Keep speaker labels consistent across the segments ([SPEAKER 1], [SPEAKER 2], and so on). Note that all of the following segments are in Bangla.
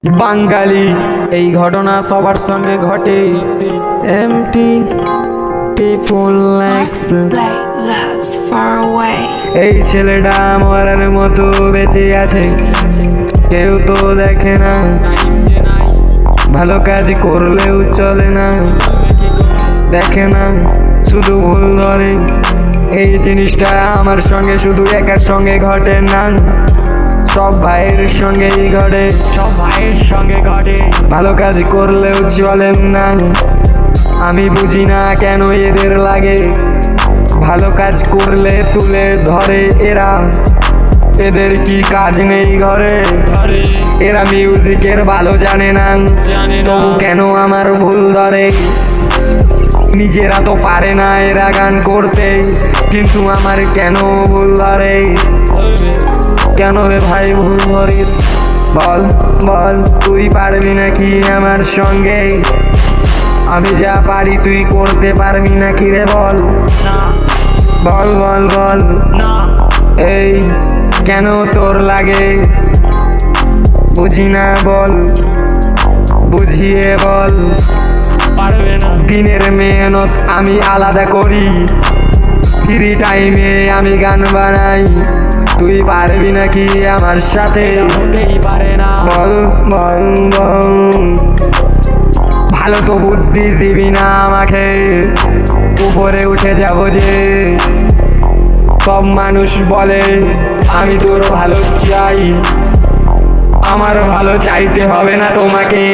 [SPEAKER 1] বাঙালি এই ঘটনা সবার সঙ্গে ঘটে। Empty people likes
[SPEAKER 2] That's far away.
[SPEAKER 1] এই ছেলেটা মরার মতো বেঁচে আছে, কেউ তো দেখে না। ভালো কাজ করলেও চলে না, দেখে না, শুধু ভুল ধরে। এই জিনিসটা আমার সঙ্গে শুধু একার সঙ্গে ঘটে না, সব ভাইয়ের সঙ্গেই ঘটে, সব ভাইয়ের সঙ্গে ঘটে। ভালো কাজ করলেও চলে না, আমি বুঝি না কেন এদের লাগে। ভালো কাজ করলে তুলে ধরে এরা, এদের কি কাজ নেই ঘরে? এরা মিউজিকের ভালো জানে না, তবু কেন আমার ভুল ধরে? নিজেরা তো পারে না এরা গান করতে, কিন্তু আমার কেন ভুল ধরে? কেন রে ভাই ভুল ধরিস? বল বল, তুই পারবি নাকি আমার সঙ্গে? আমি যা পারি তুই করতে পারবি নাকি রে? বল বল বল বল, এই কেন তোর লাগে? বুঝি না, বল বুঝিয়ে বল।
[SPEAKER 3] পারবে না।
[SPEAKER 1] দিনের মেহনত আমি আলাদা করি, ফ্রি টাইমে আমি গান বানাই। তুই পারবি নাকি আমার সাথে?
[SPEAKER 3] হতেই পারে না।
[SPEAKER 1] বল বল বল, ভালো তো বুদ্ধি দিবি না আমাকে, উপরে উঠে যাব যে। সব মানুষ বলে আমি তোর ভালো চাই, আমার ভালো চাইতে হবে না তোমাকে,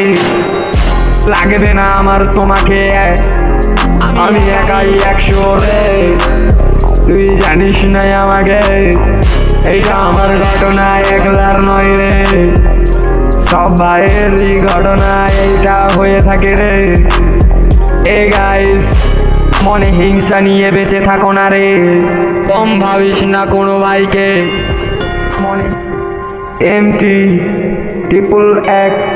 [SPEAKER 1] লাগবে না আমার তোমাকে, আমি একাই 100 রে। তুই জানিস না আমাকে, এইটা আমার ঘটনা একলার নয় রে, সব ভাইয়েরই ঘটনা এইটা হয়ে থাকে রে। এ গাইস, মনে হিংসা নিয়ে বেঁচে থাকো না রে, কম ভাবিস না কোনো ভাইকে। মনে এমটি ট্রিপল এক্স